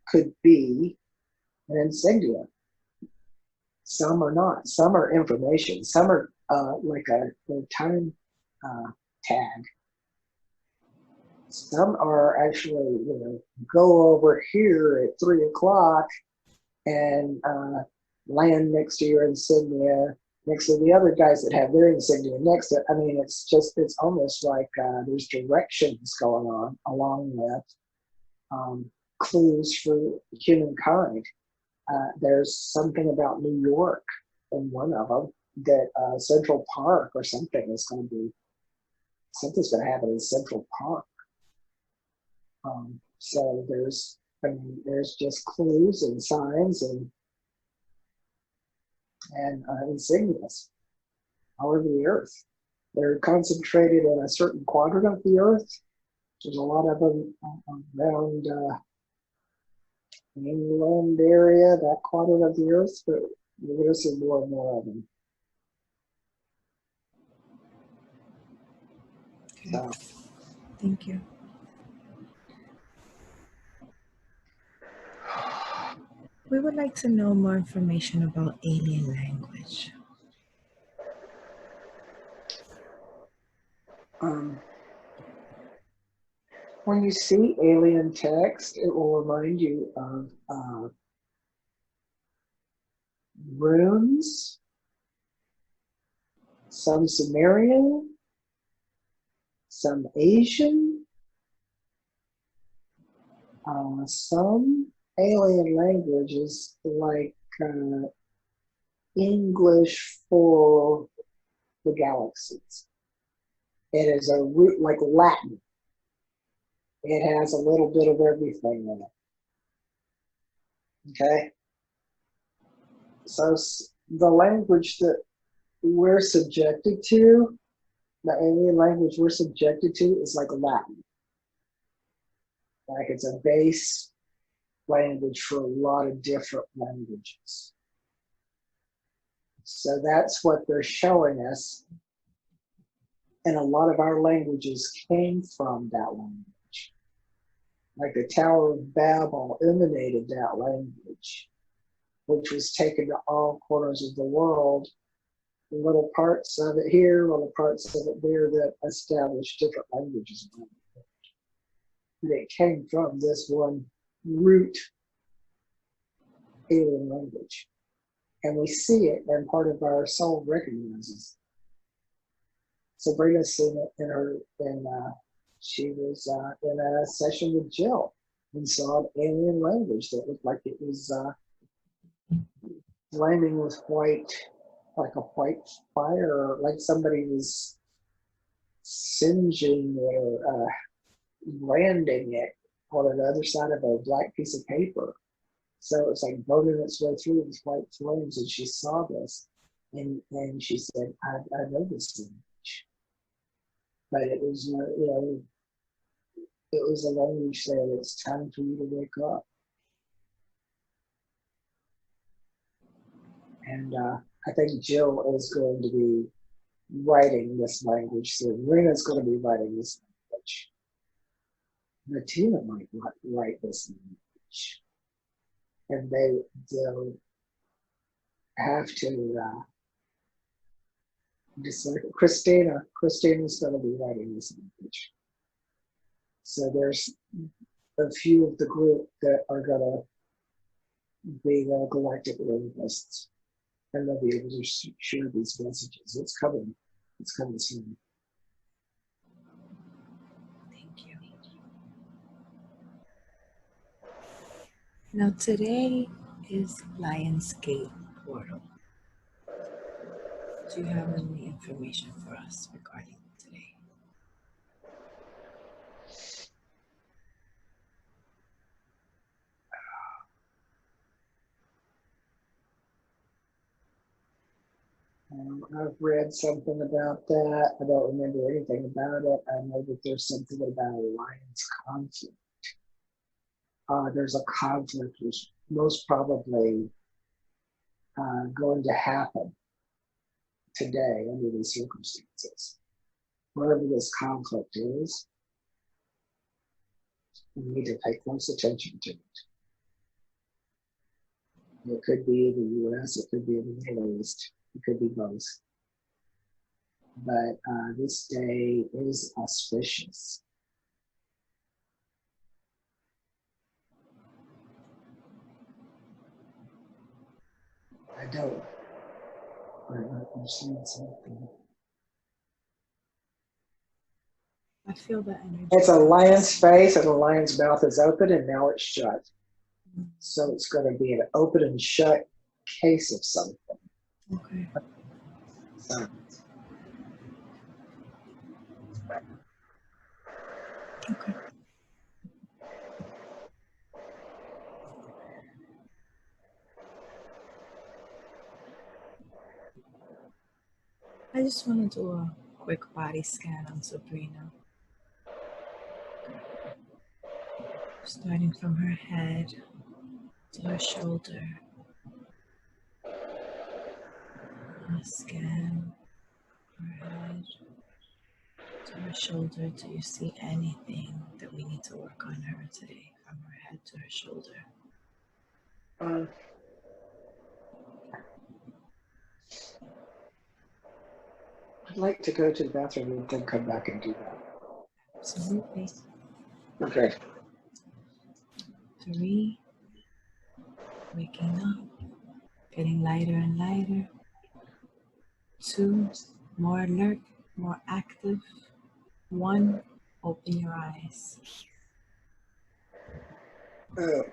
could be an insignia. Some are not. Some are information. Some are like a time tag. Some are actually, go over here at 3 o'clock and land next to your insignia, next to the other guys that have their insignia next to it. I mean, it's almost like there's directions going on along with clues for humankind. There's something about New York in one of them that Central Park or something's going to happen in Central Park. So there's just clues and signs and insignias all over the earth. They're concentrated in a certain quadrant of the earth. There's a lot of them around England area, that quadrant of the earth, but we're going to see more and more of them. Okay. So. Thank you. We would like to know more information about alien language. When you see alien text, it will remind you of runes, some Sumerian, some Asian, some alien languages like English for the galaxies. It is a root like Latin. It has a little bit of everything in it. Okay? So the language that we're subjected to, the alien language we're subjected to is like Latin. Like it's a base language for a lot of different languages. So that's what they're showing us. And a lot of our languages came from that language. Like the Tower of Babel emanated that language, which was taken to all corners of the world. Little parts of it here, little parts of it there that established different languages around the world. And it came from this one root alien language. And we see it, and part of our soul recognizes. Sabrina's seen it she was in a session with Jill and saw an alien language that looked like it was flaming with white, like a white fire, like somebody was singeing or branding it on the other side of a black piece of paper. So it was like burning its way through with white flames, and she saw this, and she said, "I know this language," but it was, it was a language that it's time for you to wake up. And I think Jill is going to be writing this language soon. Rena's going to be writing this language. Natina might write this language. And they'll have to decide. Christina's going to be writing this language. So there's a few of the group that are going to be the galactic linguists. And they'll be able to share these messages. It's coming. It's coming soon. Thank you. Now today is Lionsgate Portal. Do you have any information for us regarding today? I've read something about that. I don't remember anything about it. I know that there's something about alliance conflict. There's a conflict which most probably going to happen today under these circumstances. Wherever this conflict is, we need to pay close attention to it. It could be in the U.S., it could be in the Middle East, it could be both. But this day is auspicious. I don't understand something. I feel that energy. It's a lion's face and the lion's mouth is open and now it's shut. So it's going to be an open and shut case of something. Okay. So, okay. I just want to do a quick body scan on Sabrina. Starting from her head to her shoulder. A scan her head to her shoulder. Do you see anything that we need to work on her today from her head to her shoulder? I'd like to go to the bathroom and then come back and do that. Absolutely. Okay. 3, waking up, getting lighter and lighter. 2, more alert, more active. 1, open your eyes. Oh.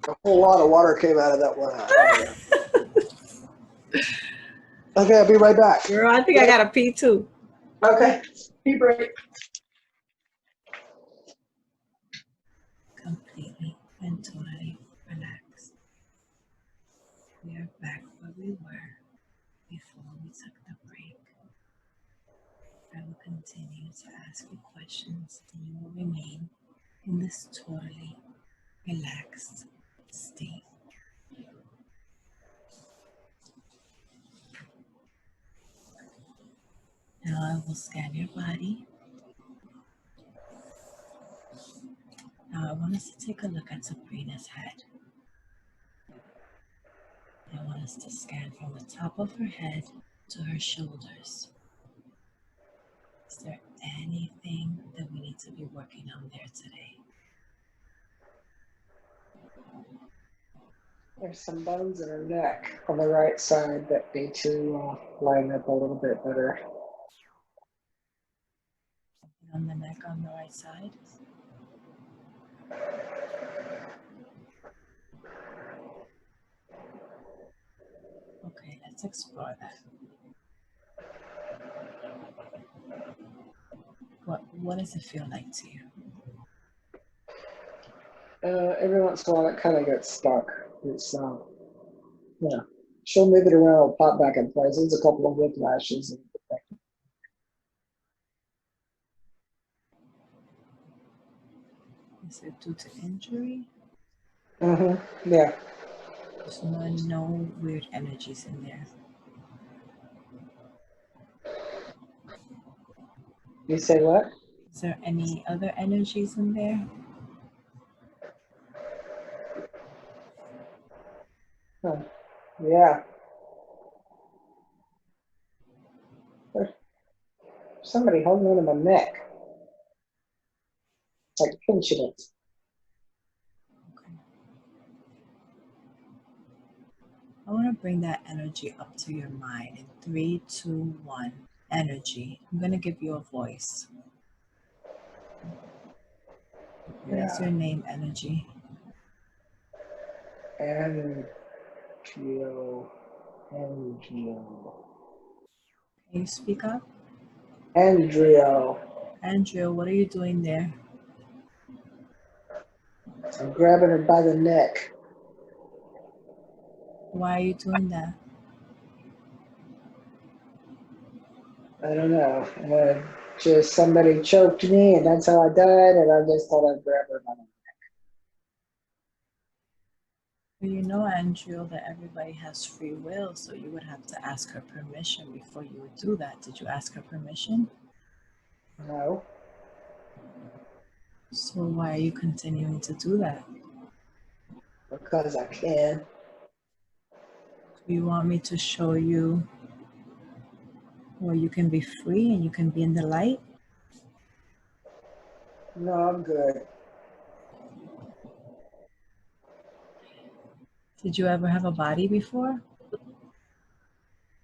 A whole lot of water came out of that one eye. Okay, I'll be right back. Girl, I think I got a pee too. Okay. Pee break. Completely and totally relaxed. We are back where we were before we took the break. I will continue to ask you questions and you will remain in this totally relaxed state. Now I will scan your body. Now I want us to take a look at Sabrina's head. I want us to scan from the top of her head to her shoulders. Is there anything that we need to be working on there today? There's some bones in her neck on the right side that need to line up a little bit better. On the neck on the right side. Okay, let's explore that. What does it feel like to you? Every once in a while, it kind of gets stuck. It's yeah. She'll move it around, it'll pop back in place. There's a couple of whiplashes. Is it due to injury? Yeah. There's no weird energies in there. You say what? Is there any other energies in there? Huh. Yeah. There's somebody holding on to my neck. Like pinching it. Okay. I want to bring that energy up to your mind in 3, 2, 1. Energy. I'm going to give you a voice. What is your name, energy? Angio. Can you speak up? Andrio. Andrea, what are you doing there? I'm grabbing her by the neck. Why are you doing that? I don't know. Just somebody choked me, and that's how I died. And I just thought I'd grab her by the neck. Well, you know, Andrea, that everybody has free will, so you would have to ask her permission before you would do that. Did you ask her permission? No. So why are you continuing to do that? Because I can. Do you want me to show you where you can be free and you can be in the light? No, I'm good. Did you ever have a body before?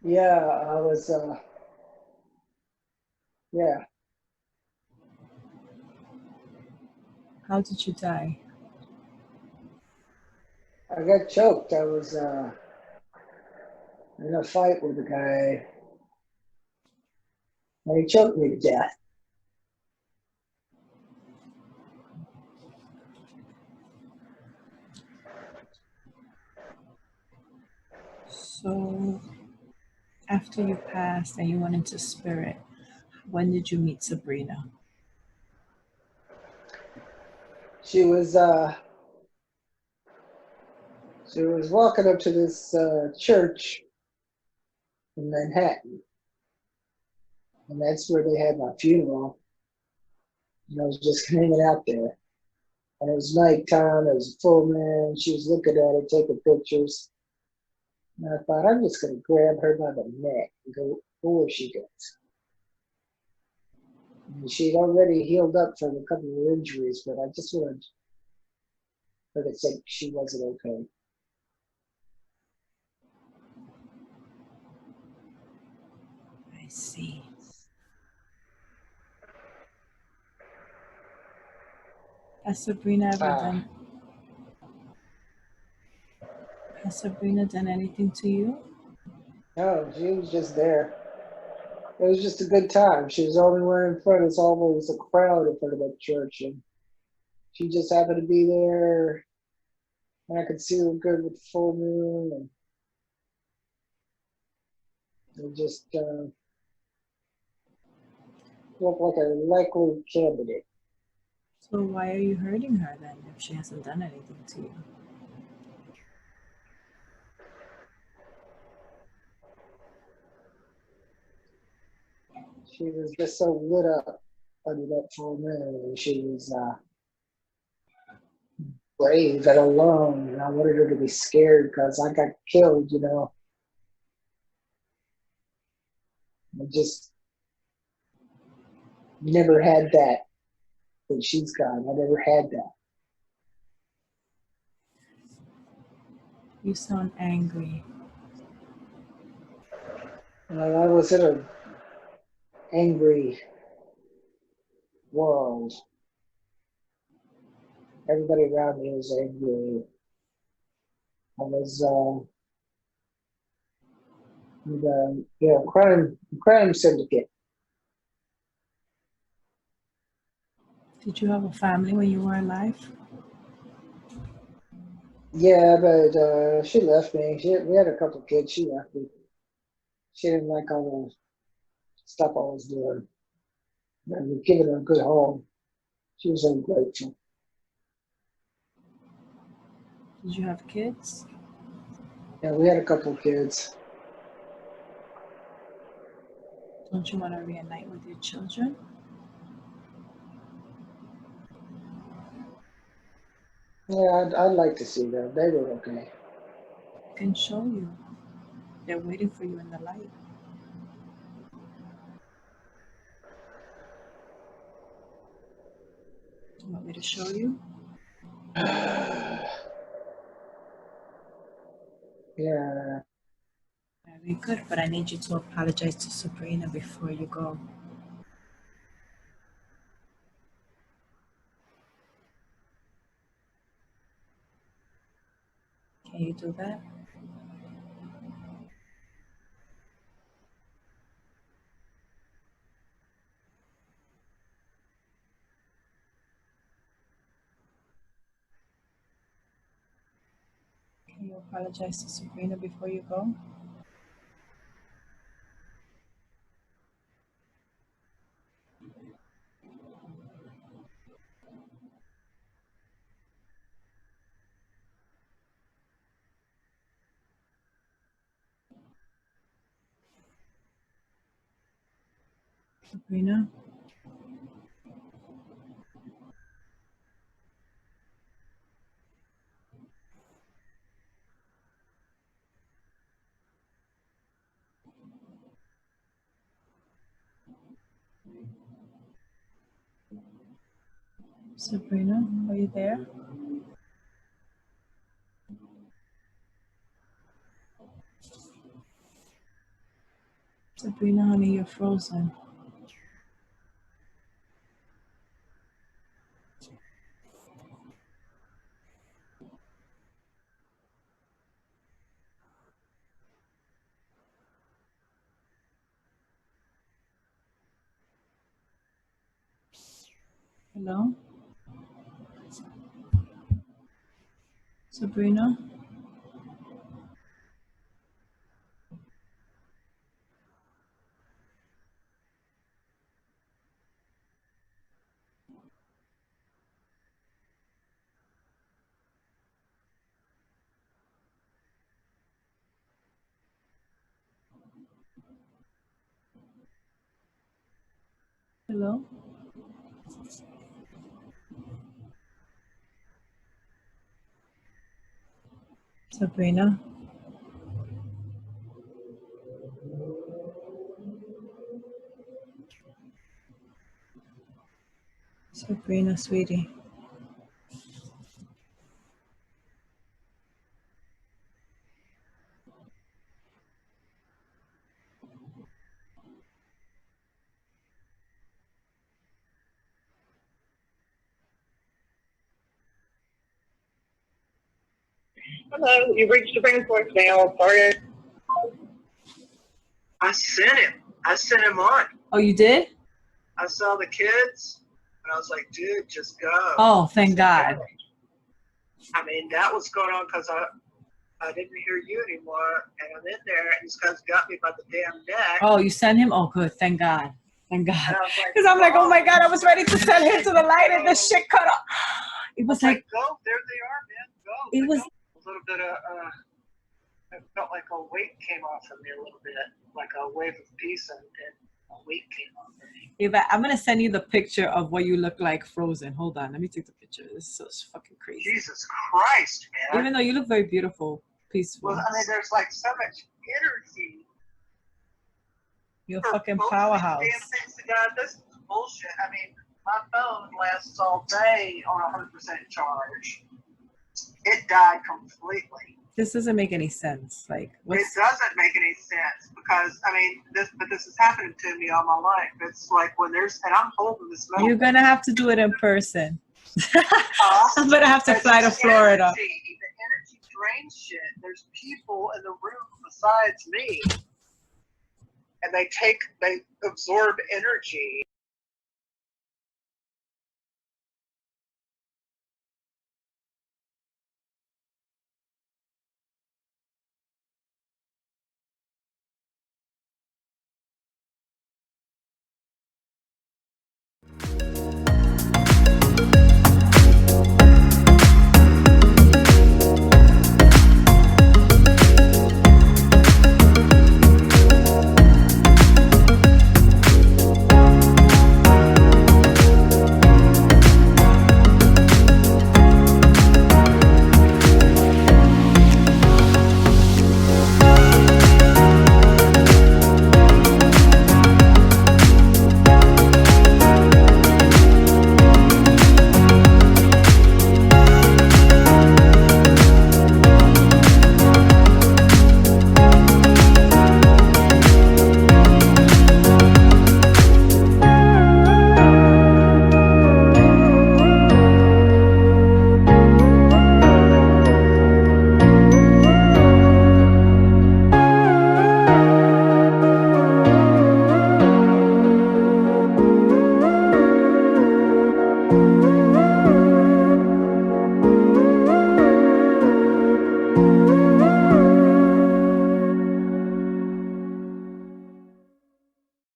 Yeah, I was, yeah. How did you die? I got choked. I was in a fight with a guy, and he choked me to death. So after you passed and you went into spirit, when did you meet Sabrina? She was walking up to this church in Manhattan, and that's where they had my funeral. And I was just hanging out there. And it was nighttime, it was a full moon. She was looking at it, taking pictures. And I thought, I'm just going to grab her by the neck and go where she goes. And she'd already healed up from a couple of injuries, but I just wanted her to think she wasn't okay. I see. Has Sabrina ever done? Has Sabrina done anything to you? No, she was just there. It was just a good time. She was everywhere in front. It's always a crowd in front of that church, and she just happened to be there. And I could see her good with the full moon, and it just looked like a likely candidate. So why are you hurting her then if she hasn't done anything to you? She was just so lit up under that full moon, and she was brave and alone, and I wanted her to be scared because I got killed, you know. I just never had that she's got. I never had that. You sound angry. I was in an angry world. Everybody around me was angry. I was, crime syndicate. Did you have a family when you were alive? Yeah, but she left me. We had a couple kids. She left me. She didn't like all the stuff I was doing. And we given her a good home. She was ungrateful. Did you have kids? Yeah, we had a couple kids. Don't you want to reunite with your children? Yeah, I'd like to see them. They were okay. I can show you. They're waiting for you in the light. You want me to show you? Yeah. Very good, but I need you to apologize to Sabrina before you go. Can you do that? Can you apologize to Sabrina before you go? Sabrina? Sabrina, are you there? Sabrina, honey, you're frozen. Hello? Sabrina? Hello? Sabrina? Sabrina, sweetie. Hello, you reached the Supreme Court now. Sorry. I sent him. I sent him on. Oh, you did? I saw the kids, and I was like, dude, just go. Oh, thank God. Go. I mean, that was going on because I didn't hear you anymore, and I'm in there, and these guys got me by the damn neck. Oh, you sent him? Oh, good. Thank God. Thank God. And I was like, Because I'm like, oh my God, I was ready to send him to the light and this shit cut off. It was like, go, there they are, man, go. it was, A little bit of, it felt like a weight came off of me a little bit, like a wave of peace, and a weight came off of me. Eva, I'm going to send you the picture of what you look like frozen. Hold on. Let me take the picture. This is so fucking crazy. Jesus Christ, man. Even though you look very beautiful, peaceful. Well, I mean, there's like so much energy. You're a fucking powerhouse. Damn things to God, this is bullshit. I mean, my phone lasts all day on 100% charge. It died completely. This doesn't make any sense. Like, It what's doesn't make any sense because I mean this is happening to me all my life. It's like when there's and I'm holding this metal. you're gonna have to do it in person. Uh, I'm gonna have to But fly to the Florida. the energy drain shit. There's people in the room besides me, and they absorb energy.